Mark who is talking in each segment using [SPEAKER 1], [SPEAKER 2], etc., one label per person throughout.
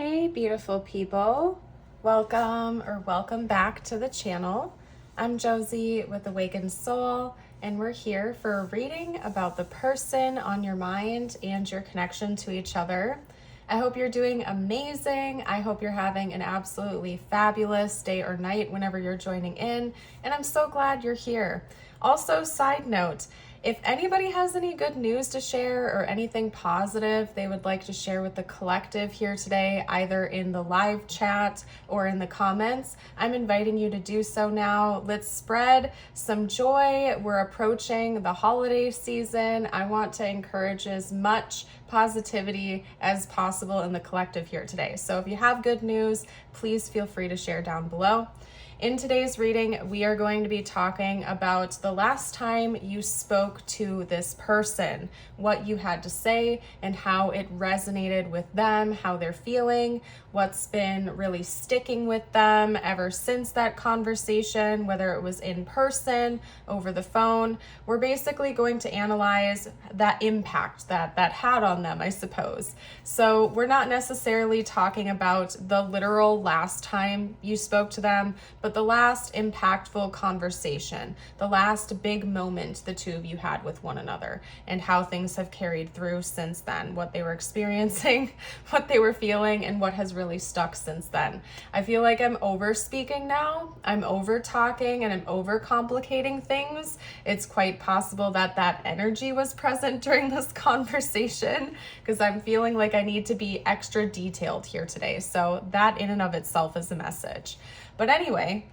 [SPEAKER 1] Hey beautiful people, welcome back to the channel. I'm Josie with Awakened Soul, and we're here for a reading about the person on your mind and your connection to each other. I hope you're doing amazing. I hope you're having an absolutely fabulous day or night whenever you're joining in, and I'm so glad you're here. Also, side note, if anybody has any good news to share or anything positive they would like to share with the collective here today, either in the live chat or in the comments, I'm inviting you to do so now. Let's spread some joy. We're approaching the holiday season. I want to encourage as much positivity as possible in the collective here today. So if you have good news, please feel free to share down below. In today's reading, we are going to be talking about the last time you spoke to this person, what you had to say and how it resonated with them, how they're feeling, what's been really sticking with them ever since that conversation, whether it was in person, over the phone. We're basically going to analyze that impact that had on them, I suppose. So we're not necessarily talking about the literal last time you spoke to them, but the last impactful conversation, the last big moment the two of you had with one another, and how things have carried through since then, what they were experiencing, what they were feeling, and what has really stuck since then. I feel like I'm over speaking now. I'm over talking and I'm over complicating things. It's quite possible that that energy was present during this conversation because I'm feeling like I need to be extra detailed here today. So that in and of itself is a message. But anyway,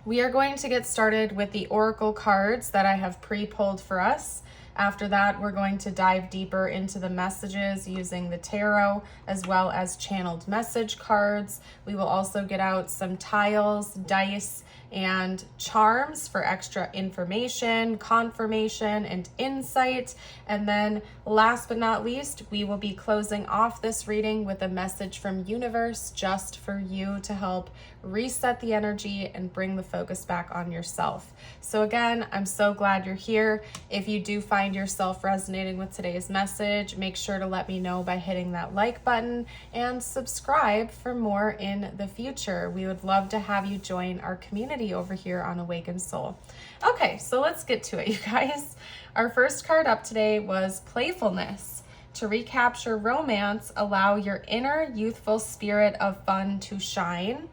[SPEAKER 1] we are going to get started with the oracle cards that I have pre-pulled for us. After that, we're going to dive deeper into the messages using the tarot as well as channeled message cards. We will also get out some tiles, dice, and charms for extra information, confirmation, and insight. And then last but not least, we will be closing off this reading with a message from universe just for you to help reset the energy and bring the focus back on yourself. So again, I'm so glad you're here. If you do find yourself resonating with today's message, make sure to let me know by hitting that like button and subscribe for more in the future. We would love to have you join our community over here on Awakened Soul. Okay, so let's get to it, you guys. Our first card up today was playfulness. To recapture romance, allow your inner youthful spirit of fun to shine.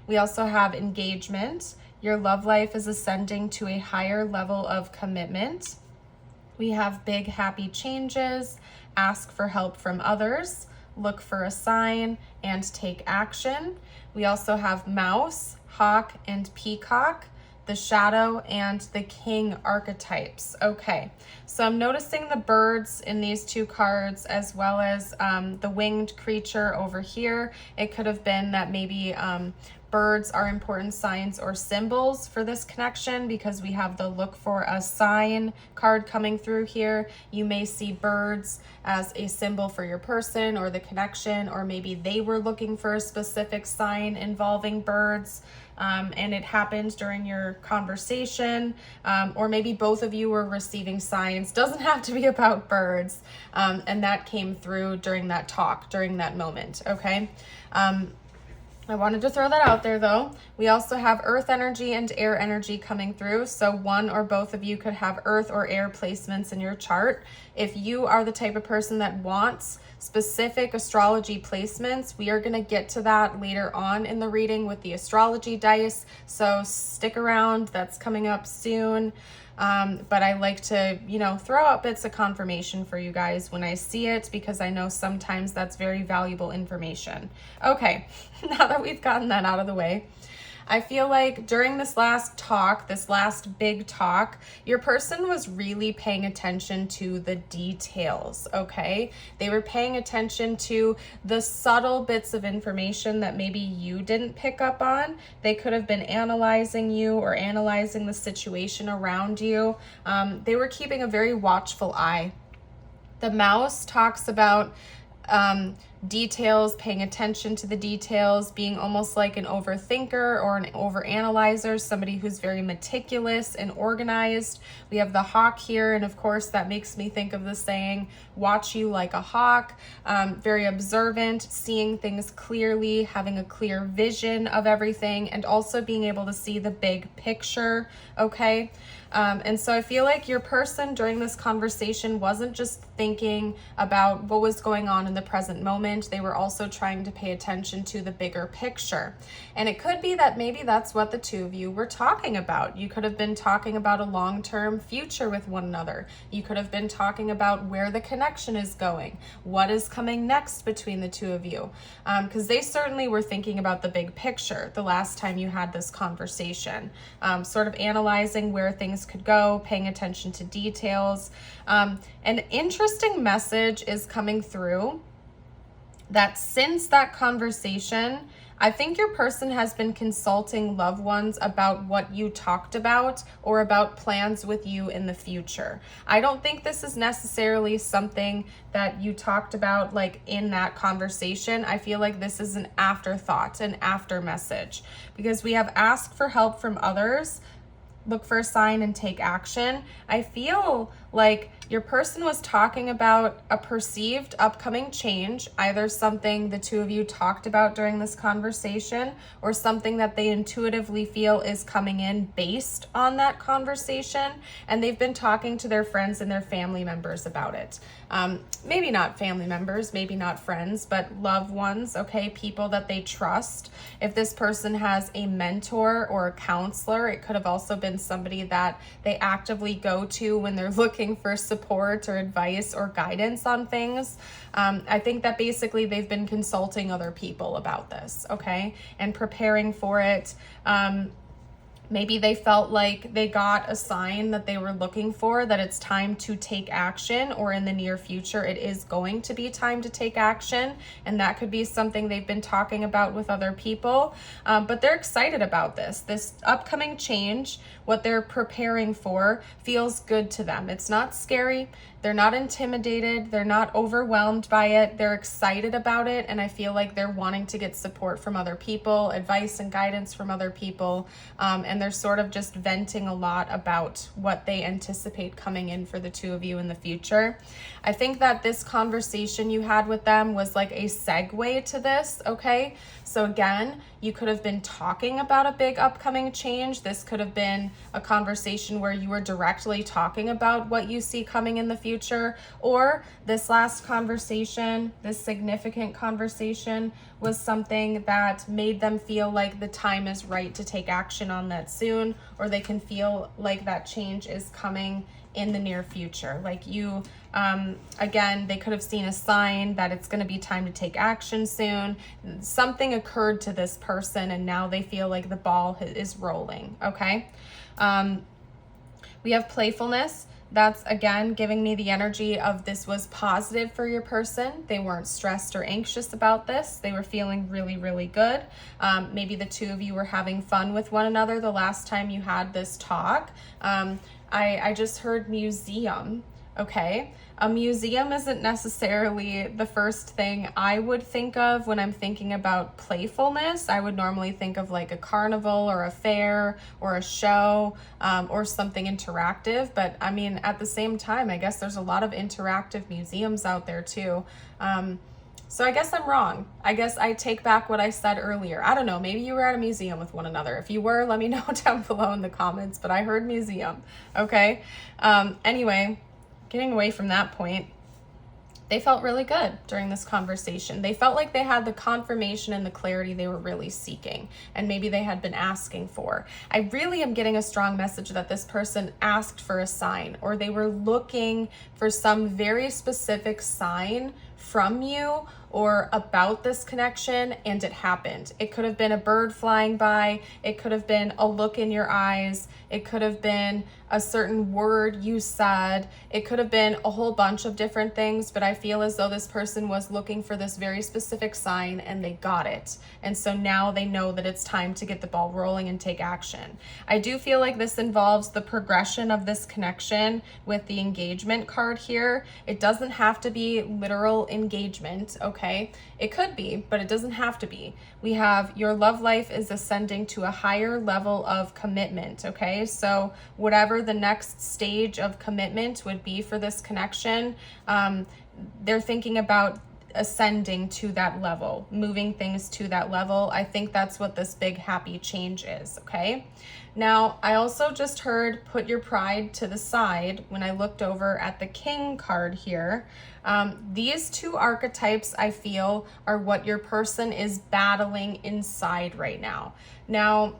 [SPEAKER 1] We also have engagement. Your love life is ascending to a higher level of commitment. We have big happy changes. Ask for help from others. Look for a sign and take action. We also have mouse, hawk, and peacock, the shadow, and the king archetypes. Okay, so I'm noticing the birds in these two cards as well as the winged creature over here. It could have been that maybe birds are important signs or symbols for this connection because we have the look for a sign card coming through here. You may see birds as a symbol for your person or the connection, or maybe they were looking for a specific sign involving birds. And it happened during your conversation, or maybe both of you were receiving signs. Doesn't have to be about birds, and that came through during that talk, during that moment, okay? I wanted to throw that out there though. We also have earth energy and air energy coming through. So one or both of you could have earth or air placements in your chart. If you are the type of person that wants specific astrology placements, we are going to get to that later on in the reading with the astrology dice. So stick around, that's coming up soon. But I like to, throw out bits of confirmation for you guys when I see it, because I know sometimes that's very valuable information. Okay, now that we've gotten that out of the way, I feel like during this last talk, this last big talk, your person was really paying attention to the details, okay? They were paying attention to the subtle bits of information that maybe you didn't pick up on. They could have been analyzing you or analyzing the situation around you. They were keeping a very watchful eye. The mouse talks about details, paying attention to the details, being almost like an overthinker or an overanalyzer, somebody who's very meticulous and organized. We have the hawk here, and of course that makes me think of the saying, watch you like a hawk, very observant, seeing things clearly, having a clear vision of everything, and also being able to see the big picture, okay? And so I feel like your person during this conversation wasn't just thinking about what was going on in the present moment. They were also trying to pay attention to the bigger picture. And it could be that maybe that's what the two of you were talking about. You could have been talking about a long-term future with one another. You could have been talking about where the connection is going, what is coming next between the two of you. Because they certainly were thinking about the big picture the last time you had this conversation, sort of analyzing where things could go, paying attention to details. An interesting message is coming through that since that conversation, I think your person has been consulting loved ones about what you talked about or about plans with you in the future. I don't think this is necessarily something that you talked about like in that conversation. I feel like this is an afterthought, an after message, because we have asked for help from others, look for a sign and take action. I feel like your person was talking about a perceived upcoming change, either something the two of you talked about during this conversation or something that they intuitively feel is coming in based on that conversation. And they've been talking to their friends and their family members about it. Maybe not family members, maybe not friends, but loved ones, okay? People that they trust. If this person has a mentor or a counselor, it could have also been somebody that they actively go to when they're looking for support or advice or guidance on things. I think that basically they've been consulting other people about this, okay? And preparing for it. Maybe they felt like they got a sign that they were looking for, that it's time to take action, or in the near future, it is going to be time to take action. And that could be something they've been talking about with other people. But they're excited about this. This upcoming change, what they're preparing for, feels good to them. It's not scary. They're not intimidated. They're not overwhelmed by it. They're excited about it. And I feel like they're wanting to get support from other people, advice and guidance from other people. And they're sort of just venting a lot about what they anticipate coming in for the two of you in the future. I think that this conversation you had with them was like a segue to this, okay? So again, you could have been talking about a big upcoming change. This could have been a conversation where you were directly talking about what you see coming in the future, or this last conversation, this significant conversation, was something that made them feel like the time is right to take action on that soon, or they can feel like that change is coming in the near future. Like you, again, they could have seen a sign that it's going to be time to take action soon. Something occurred to this person and now they feel like the ball is rolling, okay? We have playfulness. That's, again, giving me the energy of this was positive for your person. They weren't stressed or anxious about this. They were feeling really, really good. Maybe the two of you were having fun with one another the last time you had this talk. I just heard museum, okay? A museum isn't necessarily the first thing I would think of when I'm thinking about playfulness. I would normally think of like a carnival or a fair or a show or something interactive. But I mean, at the same time, I guess there's a lot of interactive museums out there too. So I guess I'm wrong. I guess I take back what I said earlier. I don't know, maybe you were at a museum with one another. If you were, let me know down below in the comments, but I heard museum, okay? Anyway, getting away from that point, they felt really good during this conversation. They felt like they had the confirmation and the clarity they were really seeking, and maybe they had been asking for. I really am getting a strong message that this person asked for a sign, or they were looking for some very specific sign from you or about this connection, and it happened. It could have been a bird flying by. It could have been a look in your eyes. It could have been a certain word you said. It could have been a whole bunch of different things, but I feel as though this person was looking for this very specific sign and they got it. And so now they know that it's time to get the ball rolling and take action. I do feel like this involves the progression of this connection with the engagement card here. It doesn't have to be literal engagement, okay? okay? It could be, but it doesn't have to be. We have your love life is ascending to a higher level of commitment, okay? So whatever the next stage of commitment would be for this connection, they're thinking about ascending to that level, moving things to that level. I think that's what this big happy change is, okay? Now, I also just heard put your pride to the side when I looked over at the King card here. These two archetypes, I feel, are what your person is battling inside right now. Now,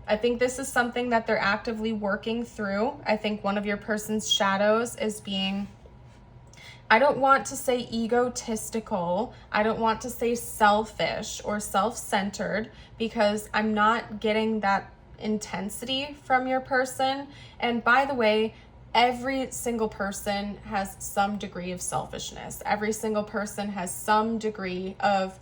[SPEAKER 1] I think this is something that they're actively working through. I think one of your person's shadows is being, I don't want to say egotistical, I don't want to say selfish or self-centered, because I'm not getting that intensity from your person. And by the way, every single person has some degree of selfishness. Every single person has some degree of,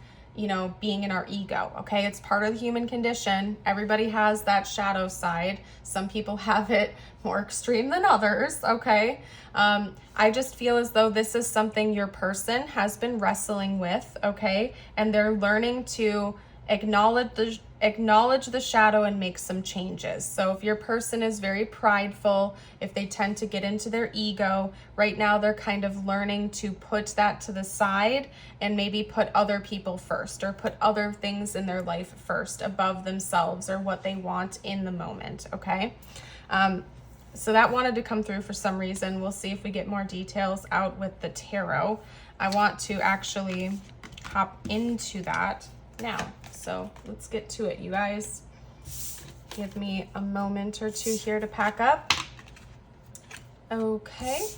[SPEAKER 1] being in our ego, okay? It's part of the human condition. Everybody has that shadow side. Some people have it more extreme than others, okay? I just feel as though this is something your person has been wrestling with, okay? And they're learning to acknowledge the shadow and make some changes. So if your person is very prideful, if they tend to get into their ego, right now they're kind of learning to put that to the side and maybe put other people first, or put other things in their life first above themselves or what they want in the moment, okay? So that wanted to come through for some reason. We'll see if we get more details out with the tarot. I want to actually hop into that now. So let's get to it, you guys. Give me a moment or two here to pack up. Okay.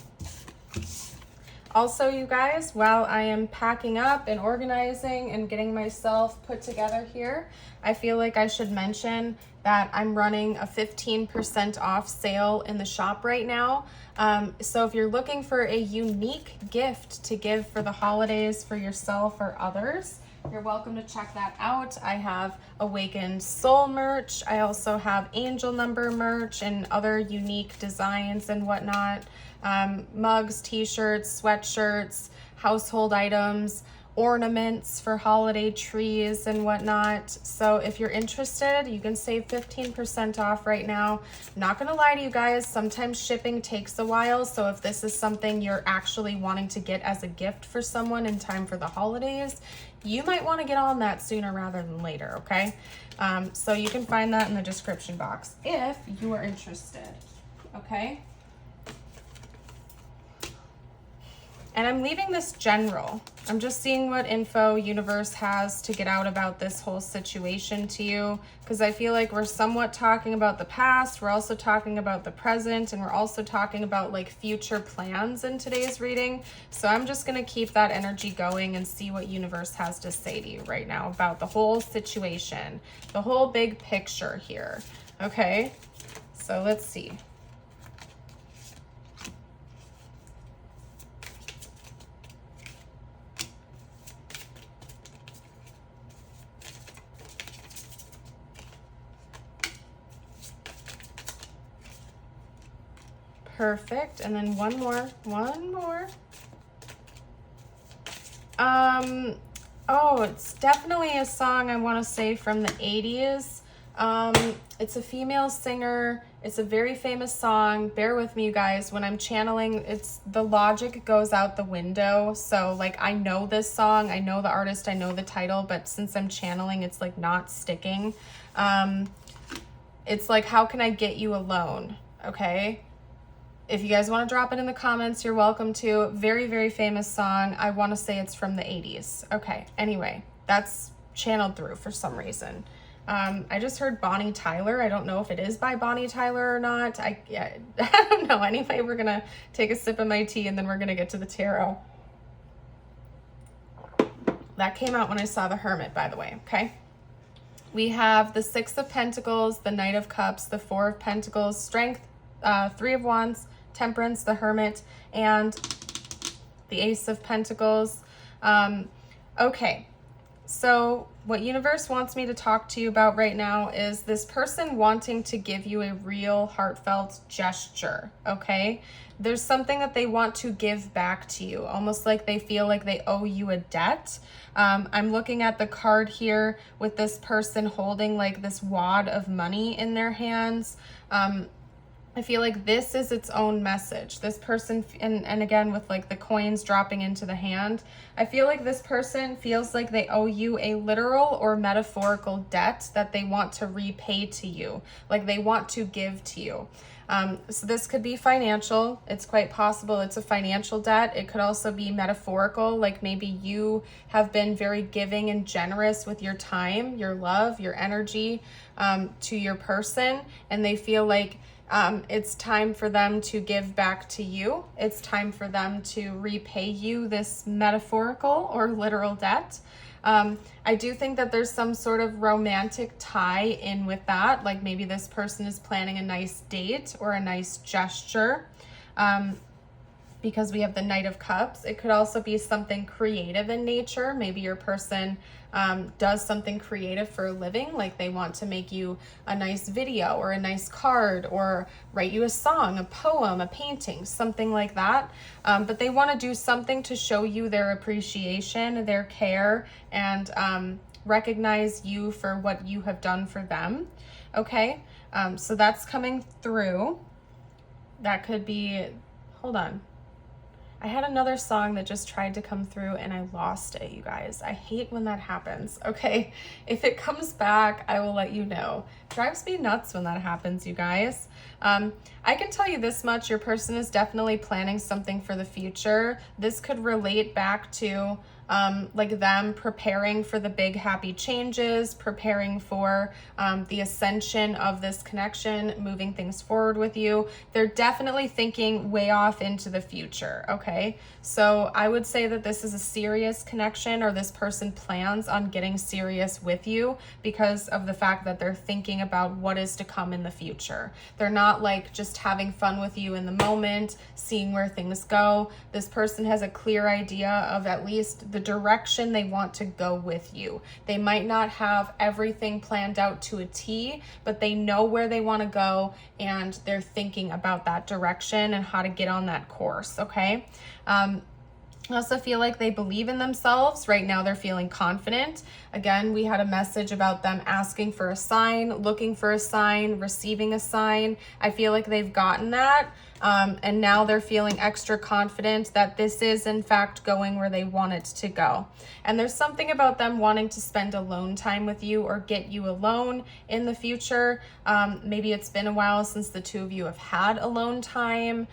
[SPEAKER 1] Also, you guys, while I am packing up and organizing and getting myself put together here, I feel like I should mention that I'm running a 15% off sale in the shop right now. So if you're looking for a unique gift to give for the holidays for yourself or others, you're welcome to check that out. I have Awakened Soul merch. I also have angel number merch and other unique designs and whatnot. Mugs, t-shirts, sweatshirts, household items, ornaments for holiday trees and whatnot. So if you're interested, you can save 15% off right now. I'm not gonna lie to you guys, sometimes shipping takes a while. So if this is something you're actually wanting to get as a gift for someone in time for the holidays, you might want to get on that sooner rather than later, okay? So you can find that in the description box if you are interested, okay? And I'm leaving this general. I'm just seeing what info universe has to get out about this whole situation to you, because I feel like we're somewhat talking about the past, we're also talking about the present, and we're also talking about like future plans in today's reading. So I'm just gonna keep that energy going and see what universe has to say to you right now about the whole situation, the whole big picture here, okay? So let's see. Perfect. And then one more. Oh, it's definitely a song I want to say from the 80s. It's a female singer. It's a very famous song. Bear with me, you guys. When I'm channeling, the logic goes out the window. So like, I know this song, I know the artist, I know the title, but since I'm channeling, it's like not sticking. It's like, How Can I Get You Alone? Okay. If you guys want to drop it in the comments, you're welcome to. Very, very famous song. I want to say it's from the 80s. Okay, anyway, that's channeled through for some reason. I just heard Bonnie Tyler. I don't know if it is by Bonnie Tyler or not. I don't know. Anyway, we're going to take a sip of my tea and then we're going to get to the tarot. That came out when I saw the Hermit, by the way, okay? We have the Six of Pentacles, the Knight of Cups, the Four of Pentacles, Strength, Three of Wands, Temperance, the Hermit, and the Ace of Pentacles. Okay, So what universe wants me to talk to you about right now is this person wanting to give you a real heartfelt gesture, okay? There's something that they want to give back to you, almost like they feel like they owe you a debt. I'm looking at the card here with this person holding like this wad of money in their hands. I feel like this is its own message. This person, and again, with like the coins dropping into the hand, I feel like this person feels like they owe you a literal or metaphorical debt that they want to repay to you, like they want to give to you. So this could be financial. It's quite possible it's a financial debt. It could also be metaphorical, like maybe you have been very giving and generous with your time, your love, your energy to your person, and they feel like it's time for them to give back to you. It's time for them to repay you this metaphorical or literal debt. I do think that there's some sort of romantic tie in with that. Like maybe this person is planning a nice date or a nice gesture. Because we have the Knight of Cups. It could also be something creative in nature. Maybe your person does something creative for a living, like they want to make you a nice video or a nice card or write you a song, a poem, a painting, something like that. But they want to do something to show you their appreciation, their care, and recognize you for what you have done for them. Okay, so that's coming through. That could be, hold on. I had another song that just tried to come through and I lost it, you guys. I hate when that happens. Okay, if it comes back, I will let you know. Drives me nuts when that happens, you guys. I can tell you this much, your person is definitely planning something for the future. This could relate back to like them preparing for the big happy changes, preparing for the ascension of this connection, moving things forward with you. They're definitely thinking way off into the future, okay? So I would say that this is a serious connection, or this person plans on getting serious with you because of the fact that they're thinking about what is to come in the future. They're not like just having fun with you in the moment, seeing where things go. This person has a clear idea of at least the direction they want to go with you. They might not have everything planned out to a T, but they know where they want to go and they're thinking about that direction and how to get on that course, okay? I also feel like they believe in themselves. Right now they're feeling confident. Again, we had a message about them asking for a sign, looking for a sign, receiving a sign. I feel like they've gotten that. And now they're feeling extra confident that this is in fact going where they want it to go. And there's something about them wanting to spend alone time with you or get you alone in the future. Maybe it's been a while since the two of you have had alone time.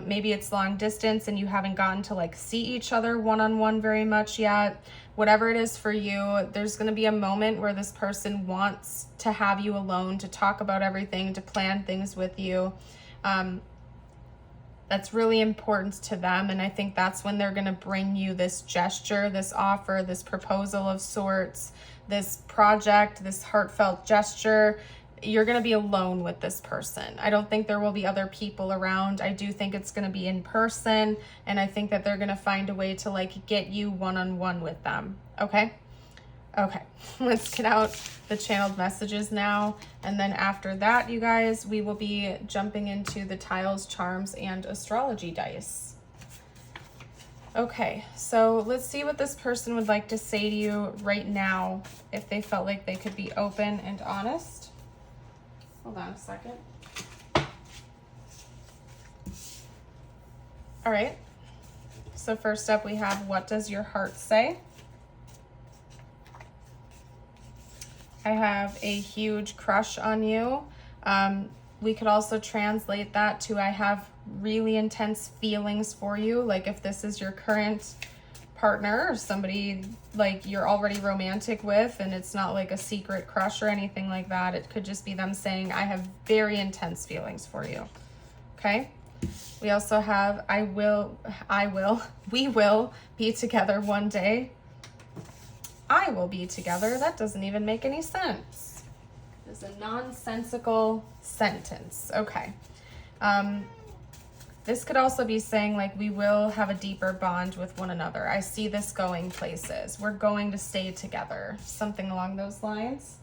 [SPEAKER 1] Maybe it's long distance and you haven't gotten to like see each other one-on-one very much yet. Whatever it is for you, there's going to be a moment where this person wants to have you alone, to talk about everything, to plan things with you. That's really important to them, and I think that's when they're going to bring you this gesture, this offer, this proposal of sorts, this project, this heartfelt gesture. You're going to be alone with this person. I don't think there will be other people around. I do think it's going to be in person, and I think that they're going to find a way to like get you one-on-one with them. Okay? Okay, let's get out the channeled messages now. And then after that, you guys, we will be jumping into the tiles, charms, and astrology dice. Okay, so let's see what this person would like to say to you right now if they felt like they could be open and honest. Hold on a second. All right, so first up we have, what does your heart say? I have a huge crush on you. We could also translate that to, I have really intense feelings for you. Like if this is your current partner or somebody like you're already romantic with and it's not like a secret crush or anything like that. It could just be them saying, I have very intense feelings for you. Okay. We also have, we will be together one day. I will be together. That doesn't even make any sense. It's a nonsensical sentence. Okay. This could also be saying like we will have a deeper bond with one another. I see this going places. We're going to stay together. Something along those lines.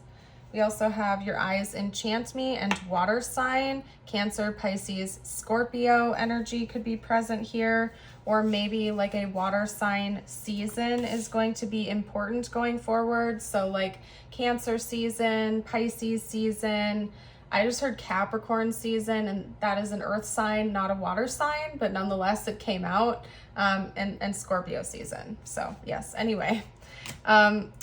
[SPEAKER 1] We also have your eyes enchant me and water sign. Cancer, Pisces, Scorpio energy could be present here. Or maybe like a water sign season is going to be important going forward. So like Cancer season, Pisces season. I just heard Capricorn season, and that is an earth sign, not a water sign, but nonetheless it came out, and Scorpio season. So yes, anyway.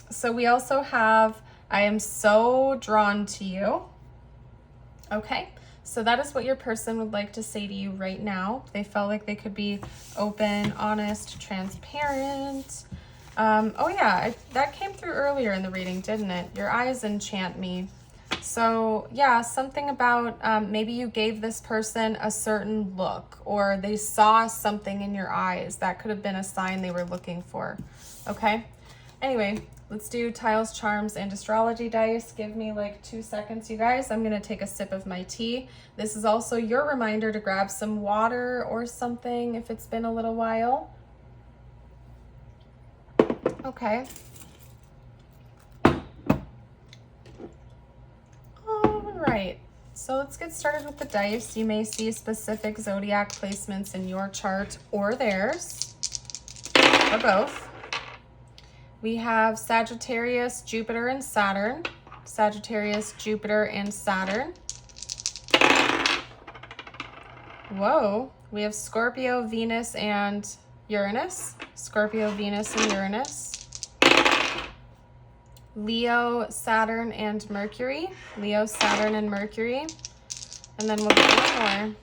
[SPEAKER 1] So we also have, I am so drawn to you. Okay, so that is what your person would like to say to you right now. They felt like they could be open, honest, transparent. Oh yeah, that came through earlier in the reading, didn't it? Your eyes enchant me. So yeah, something about maybe you gave this person a certain look, or they saw something in your eyes. That could have been a sign they were looking for. Okay, anyway, let's do tiles, charms, and astrology dice. Give me like 2 seconds, you guys. I'm gonna take a sip of my tea. This is also your reminder to grab some water or something if it's been a little while. Okay. Right, so let's get started with the dice. You may see specific zodiac placements in your chart or theirs, or both. We have Sagittarius, Jupiter, and Saturn. Sagittarius, Jupiter, and Saturn. Whoa, we have Scorpio, Venus, and Uranus. Scorpio, Venus, and Uranus. Leo, Saturn, and Mercury. Leo, Saturn, and Mercury. And then we'll get one more.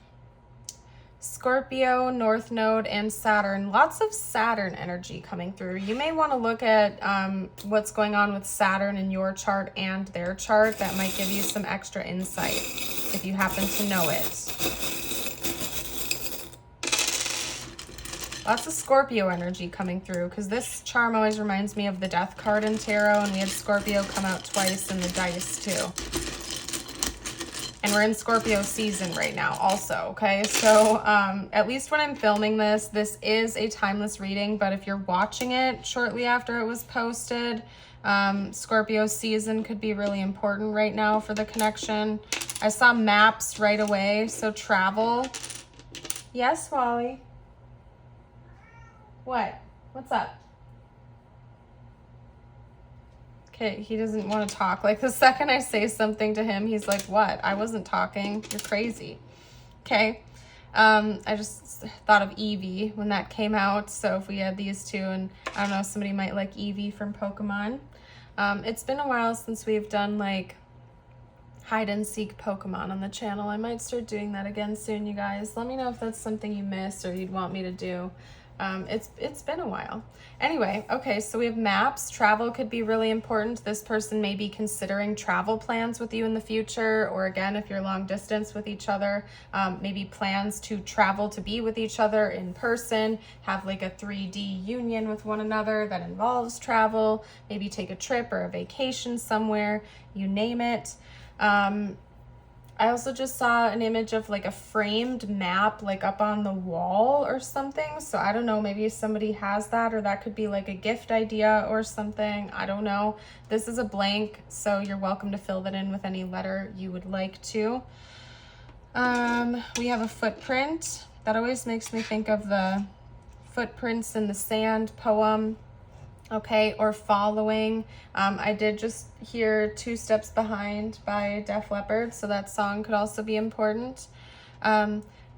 [SPEAKER 1] Scorpio, North Node, and Saturn. Lots of Saturn energy coming through. You may want to look at what's going on with Saturn in your chart and their chart. That might give you some extra insight if you happen to know it. Lots of Scorpio energy coming through, because this charm always reminds me of the Death card in tarot, and we had Scorpio come out twice in the dice too. And we're in Scorpio season right now also, okay? So at least when I'm filming this, this is a timeless reading, but if you're watching it shortly after it was posted, Scorpio season could be really important right now for the connection. I saw maps right away, so travel. Yes, Wally? What? What's up? Okay, he doesn't want to talk. Like the second I say something to him, he's like, what? I wasn't talking. You're crazy. Okay. I just thought of Eevee when that came out. So if we had these two, and I don't know, somebody might like Eevee from Pokemon. It's been a while since we've done like hide and seek Pokemon on the channel. I might start doing that again soon, you guys. Let me know if that's something you missed or you'd want me to do. It's been a while. Anyway, okay, so we have maps. Travel could be really important. This person may be considering travel plans with you in the future, or again, if you're long distance with each other, maybe plans to travel to be with each other in person, have like a 3D union with one another that involves travel, maybe take a trip or a vacation somewhere, you name it. I also just saw an image of like a framed map like up on the wall or something. So I don't know, maybe somebody has that, or that could be like a gift idea or something. I don't know. This is a blank, so you're welcome to fill that in with any letter you would like to. We have a footprint. That always makes me think of the Footprints in the Sand poem. Okay, or following. I did just hear 2 Steps Behind by Def Leppard, so that song could also be important.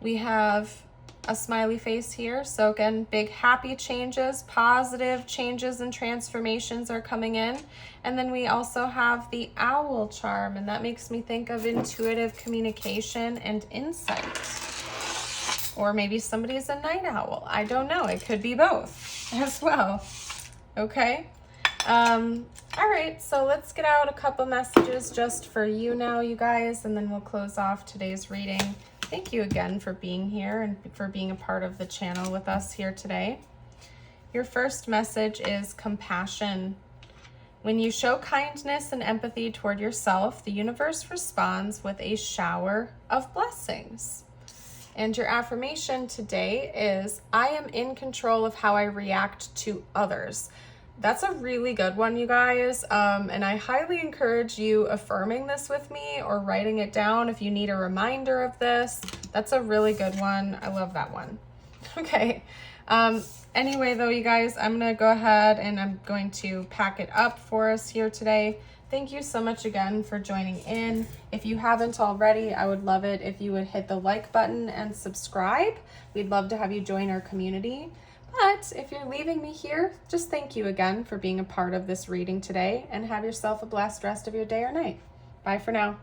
[SPEAKER 1] We have a smiley face here, so again, big happy changes, positive changes and transformations are coming in. And then we also have the owl charm, and that makes me think of intuitive communication and insight. Or maybe somebody's a night owl. I don't know, it could be both as well. Okay. All right, so let's get out a couple messages just for you now, you guys, and then we'll close off today's reading. Thank you again for being here and for being a part of the channel with us here today. Your first message is compassion. When you show kindness and empathy toward yourself, the universe responds with a shower of blessings. And your affirmation today is, I am in control of how I react to others. That's a really good one, you guys. And I highly encourage you affirming this with me or writing it down if you need a reminder of this. That's a really good one. I love that one. Okay. Anyway, though, you guys, I'm going to go ahead and I'm going to pack it up for us here today. Thank you so much again for joining in. If you haven't already, I would love it if you would hit the like button and subscribe. We'd love to have you join our community. But if you're leaving me here, just thank you again for being a part of this reading today, and have yourself a blessed rest of your day or night. Bye for now.